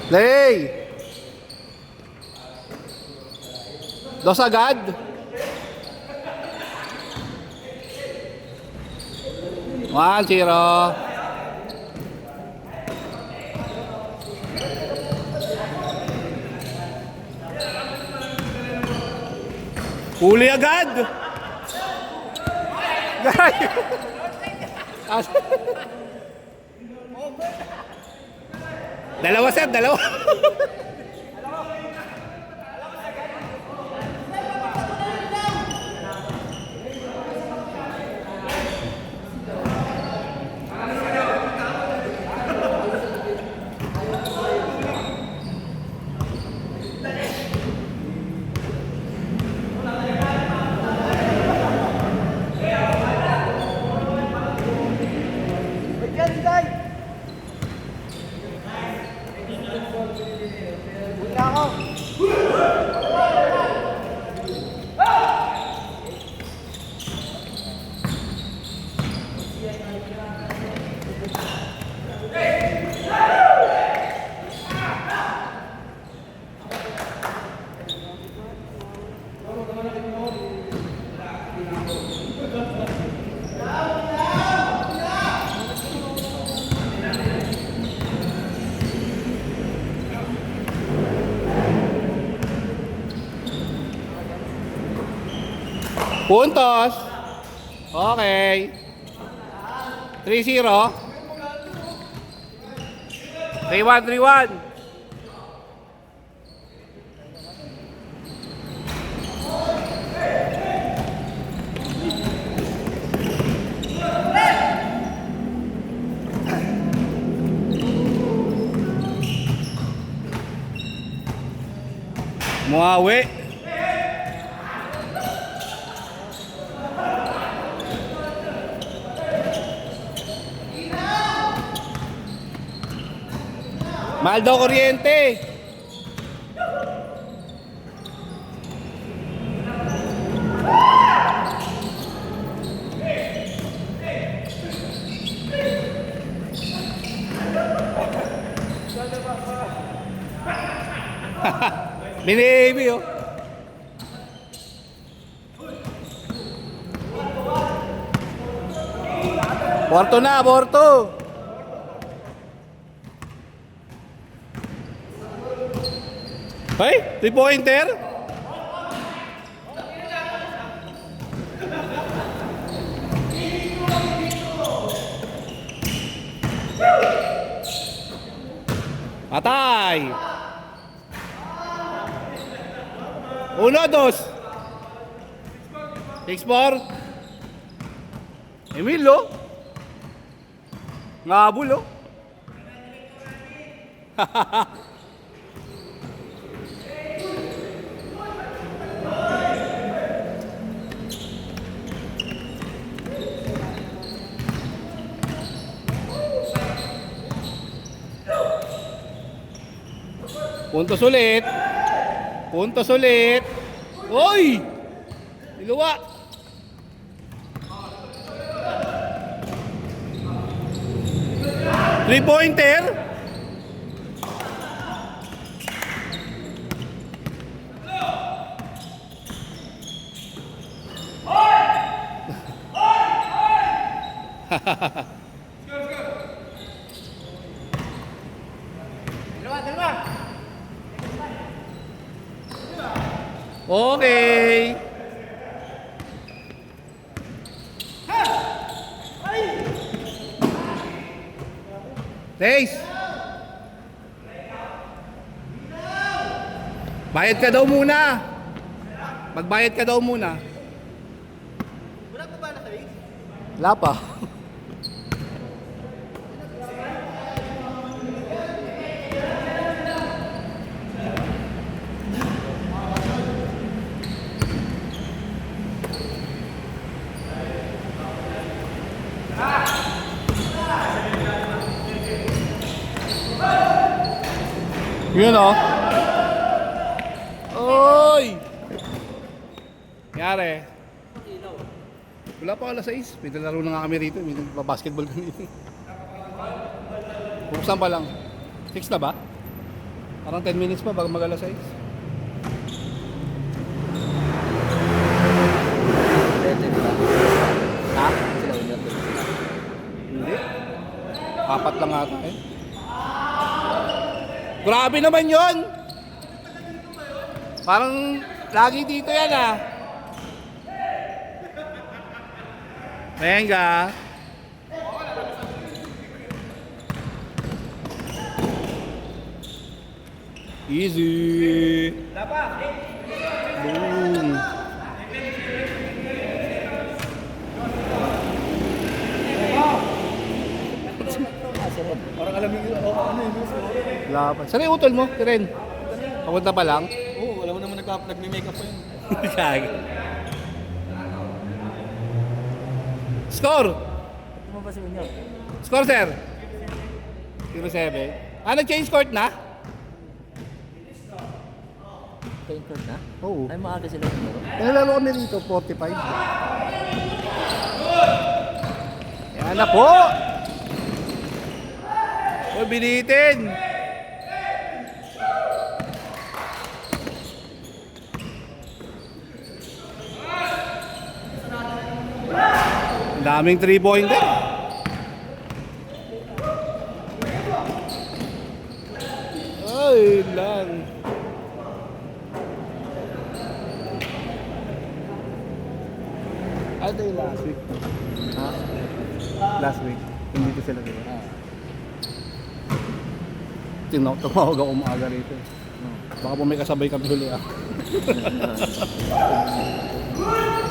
Play! Dos agad? One, zero. Huli agad! Dalawa, sir, dalawa. Puntos. Okay. 3-0. 3-1, 3-1. Muawi. Mahal daw kuryente. Binibi oh. Porto na, Porto. Hey, 3-pointer? Patay. 1-2. 6-4. Emilio. Ngabul oh. Puntos ulit. Puntos ulit. Oy! Iluwa. Three-pointer. Okay. Days. Bayad ka daw muna. Magbayad ka daw muna. Wala pa ba na sa race? Wala pa. Yun oh. Oy! Yari. Wala pa alas 6. May laro na nga kami rito. May basketball kami dito. Buksan pa lang. 6 na ba? Parang 10 minutes pa bago mag-alas 6. Pwede ba? Ha? Sila winner din. Hindi. 4 lang ata eh. Grabe naman yon. Parang lagi dito yan ah. Venga. Easy. Boom. Parang alam mo yun, ano yun? Laban. Saan yung utol mo? Ren. Papunta pa lang. Oo, wala mo naman nagme-makeup pa yun. Kaya. Score! Ano ba si Winner? Score, sir? 0-7. Ah, nag-change court na? Painter na? Oo. Ay, maaga sila winner. Nalalo kami rito, 45. Yan na po! O, binitin! Ang daming 3-pointer. Ay, lang. Ano yung last week? Ha? Last week. Hindi ko sila diba? Ah. Tumawag ako maaga rito. Baka po may kasabay kami huli ah.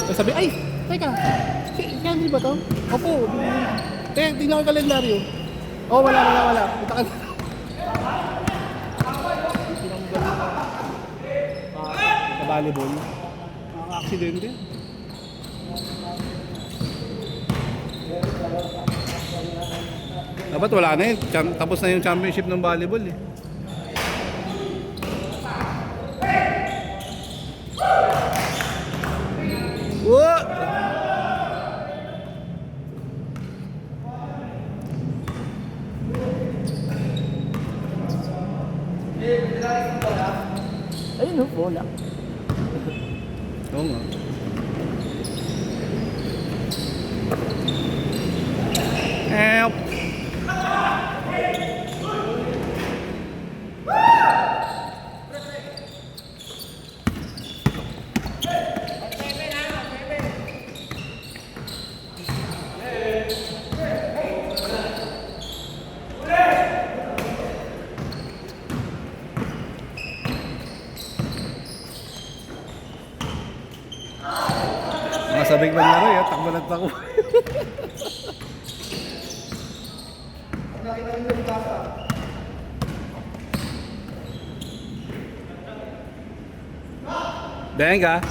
Ay, sabi, ay, teka. Si Henry ba to? Opo. Tingnan ko yung kalendaryo. Oh, wala. Punta ka na. Sa volleyball. Nakaka-aksidente. Dapat wala na eh. Tapos na yung championship ng volleyball eh. Whoa! Ayun no, bola. Oo nga. Help! Masabing maglaro eh, takbo ng takbo. Venga.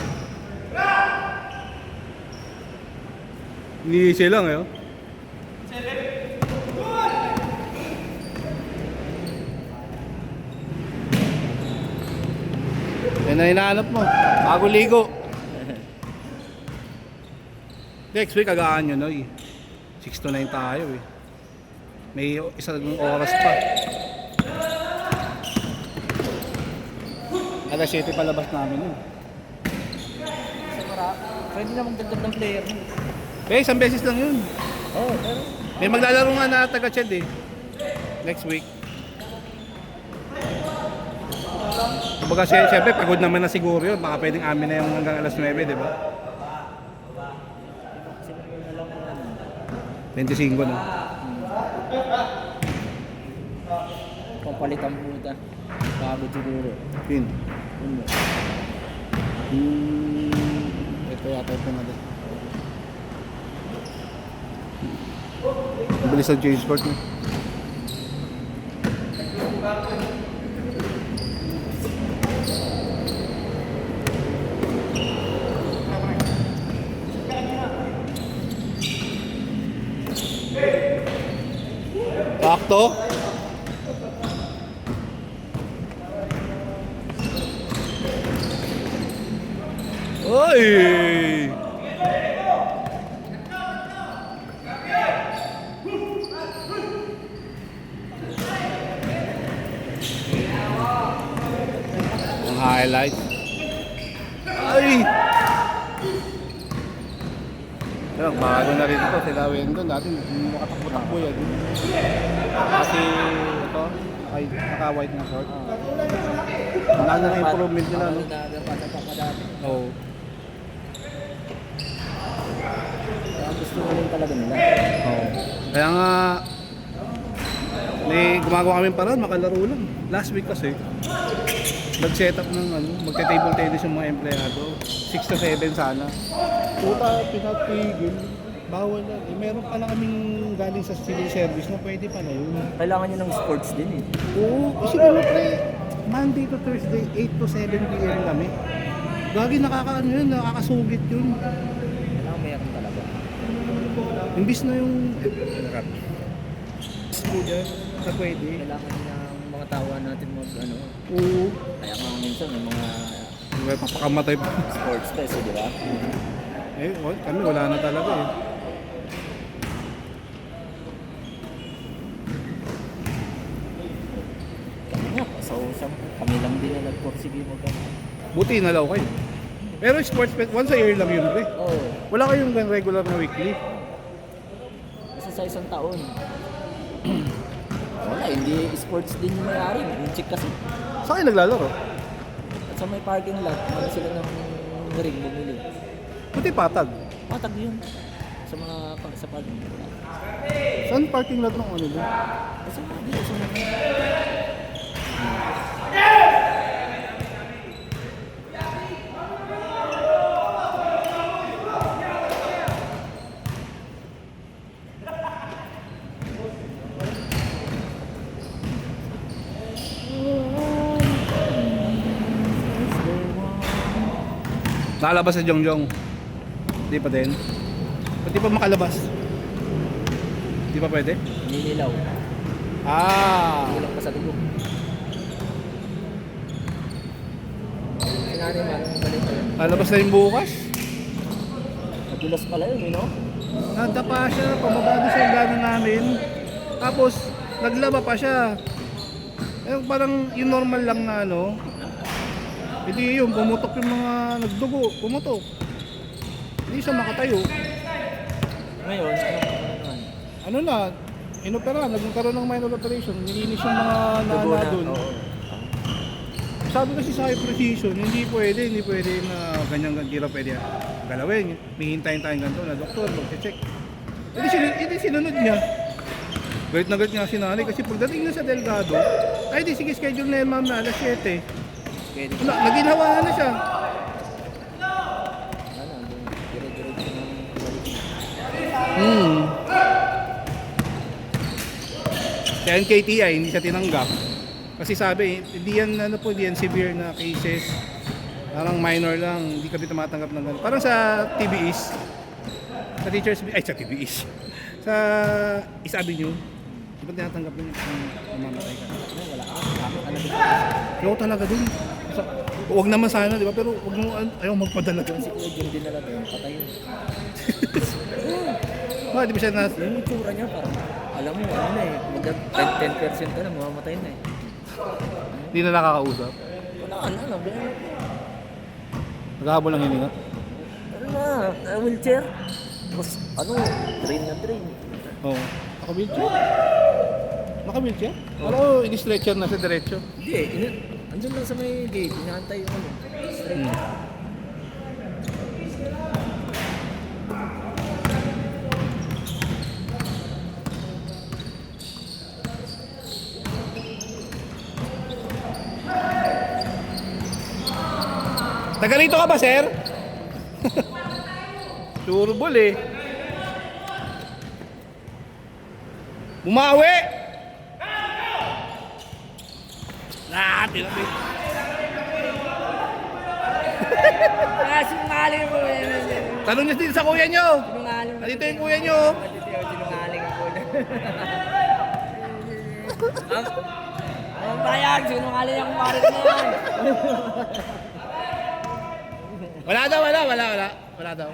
Ni lang eh. Oh. Yan na hinahanap mo. Bago ligo. Next week, agaan nyo, Noy. 6 to 9 tayo eh. May isang oras pa. Alas 7 palabas namin yun. Pwede namang dagdag ng player mo. Eh, isang beses lang yun. Oo, pero... May maglalaro nga na taga-Chad eh. Next week. Kumbaga siyempre, pagod naman na siguro yun. Baka pwedeng amin na yung hanggang alas 9, di ba? 25 no? Papalitan puta. Pagod siguro. Pin. Ano? Ito yata ito na din. Bilis ang change court niya. Sakto. Oy! Highlights. Ay! Yan, bago na rin ito. Sila Wendon. Dati makatakbo-takbo yan. Kasi ito, ay, naka-white na short. Wala na improvement nila, no? Oo. Kaya gusto mo rin talaga nila. Oo. Kaya nga, may gumagawa kami paraan, makalaro lang. Last week kasi, nag-set up ng magte-table tennis yung mga empleyado. 6 to 7 sana. Puta, pinatigil. Bawal na. Eh, meron pala kaming galing sa civil service na pwede pala yun. Kailangan nyo ng sports din eh. Oo, kasi ano pre, Monday to Thursday, 8 to 7 p.m. kami. Gagi nakakaano yun, nakakasugit yun. Kailangan meron talaga. Imbis na yung student na pwede. Kailangan ng mga tawa natin mag ano. Oo. Kaya nga minsan may mga May papakamatay pa. sports test, di ba? Eh, kami wala na talaga eh. Kami nga, pasausang kami lang din na nagporsige mo ka. Buti nalaw kayo. Pero sports fest, once a year lang yun pre. Oo. Wala kayong regular na weekly. Kasi sa isang taon. Wala, hindi sports din yung mayari. Yung chick kasi. Saan kayo naglalaro? At sa may parking lot, ano sila ng ring bumili. Buti patag. Matag yun. Sa mga sa parking lot. Saan parking lot ng ano doon? Kasi dito sa mga Nakalabas sa Jongjong. Hindi pa din. Pati pa makalabas. Hindi pa pwede? ninilaw. Ah! Kulang pa sa dugo. Sinani man, balik pa yun. Lalabas na yung bukas. Nadulas pala yun, you know? Nagdapa siya, pamabado sa gano'n namin. Tapos, naglaba pa siya. Eh, parang yung normal lang na ano. Hindi yun, pumutok yung mga nagdugo, pumutok. Hindi siya makatayo. Ngayon, ano naman? Ano na, inopera, nagkaroon ng minor operation, nilinis yung mga Dugo nana na. doon. Oo. Sabi kasi sa high precision, hindi pwede na ganyan gira pwede galawin. May hintayin tayong ganito na doktor, mag-check. Hindi sinunod niya. Galit na galit nga si nanay kasi pagdating na sa Delgado, ay di sige schedule na yan ma'am na alas 7. Pwede. Naginhawahan na siya. Ano, dire-diretso ng balik na. Sa NKTI, hindi siya tinanggap. Kasi sabi, hindi yan severe na cases. Parang minor lang, hindi kami tumatanggap ng ganun. Parang sa TBS, sa teachers, sa TBS, sa East Avenue, di ba tinatanggap yun kung mamamatay ka? Ano, wala ka. Tama ka na dito. Pero talaga dun. Huwag naman sana, di ba? Pero huwag mo, ayaw magpadala dun. Si Kuya Jim din nila doon, patay yun. Di ba siya na... Yung itsura niya parang, alam mo, ano na eh, 10% ka na, mamamatay na eh. Hindi na nakakausap. Wala ka na, Naghahabol ng hininga. ano na, wheelchair. Tapos, ano, train na train. Oo. Naka-wheelchair? Naka-wheelchair? Pero ini-stretcher na sa diretso. Hindi eh, andun lang sa may gate, inaantay yung ano, straight. Taga rito ka ba, sir? Surbol eh. Bumawi! Tinapit. Sinungaling mo yun. Tanong niyo dito sa kuya niyo. Sinungaling mo. Dito yung kuya niyo. Sinungaling ako na. Ang bayag, sinungaling ang parit na yan. Wala daw. Wala daw.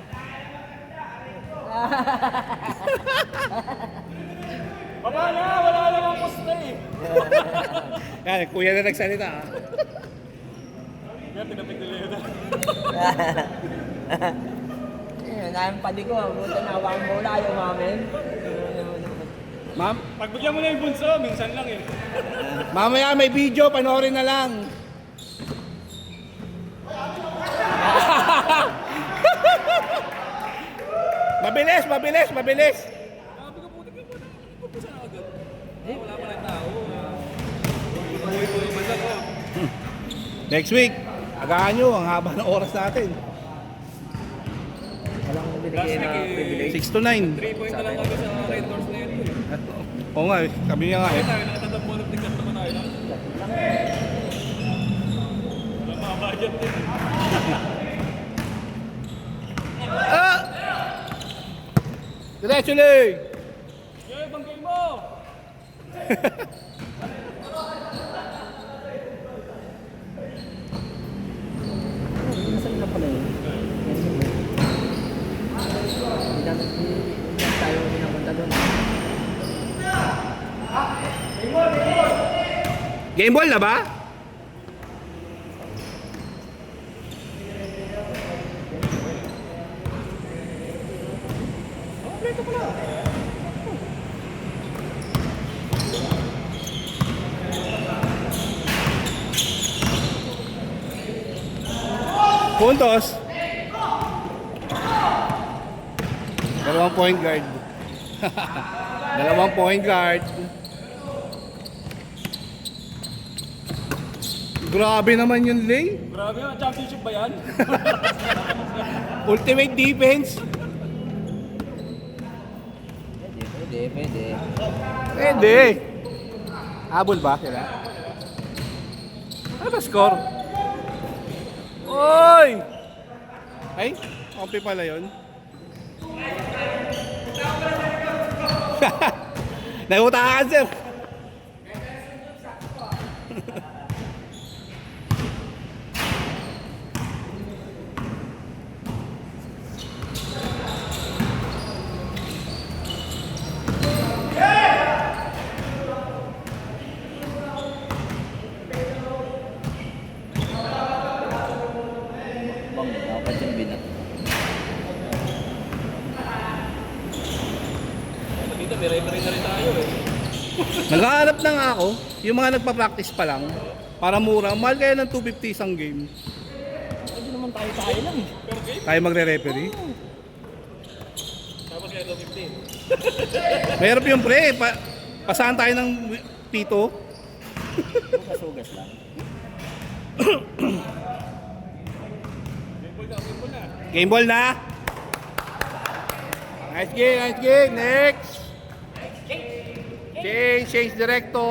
Baba na, wala namang posta eh. Yan, kuya na nagsalita. Nahin padi ko, buta na awang bola yung mamin. Ma'am, Pagbigyan mo na yung bunso, minsan lang eh. mamaya may video, panoorin na lang. Mabilis, mabilis, mabilis. Sabi ko puti ka po na, pupusa na agad. Wala pa lang tao. Buhay-buhay man lang oh. Next week, agahan nyo, ang haba ng oras natin. Walang binigay na privilege. 6 to 9. 3 point na lang kami sa Red Doors na yun eh. Oo nga, sabi niya nga eh. Tayo nakatatampo ng tigat naman tayo lang. Wala mga budget din. Ah! Diretso lang! Yoy, banggay mo! Nasaan na pala yun? Hindi tayo pinapunta doon. Game ball na ba? Puntos. Dalawang point guard. Dalawang point guard. Grabe naman yung lay. Grabe yung championship ba yan? Ultimate defense. Pwede. Pwede. Habol ba sila? Ano ba score? Oy! Ay, kompi pala yun. Nahutakan sir. Bang, dapat yung binat. Dito, may referee na rin tayo eh. Naghahanap na nga ako, yung mga nagpa-practice pa lang, para mura. Mahal kaya ng 250 isang game. Pwede naman tayo lang eh. Per game? Tayo magre-referee. Tapos kaya 250. Mahirap yung pre, pasahan tayo ng pito. Sugas-sugas lang. Game ball na. Nice game, nice game. Next. Change director.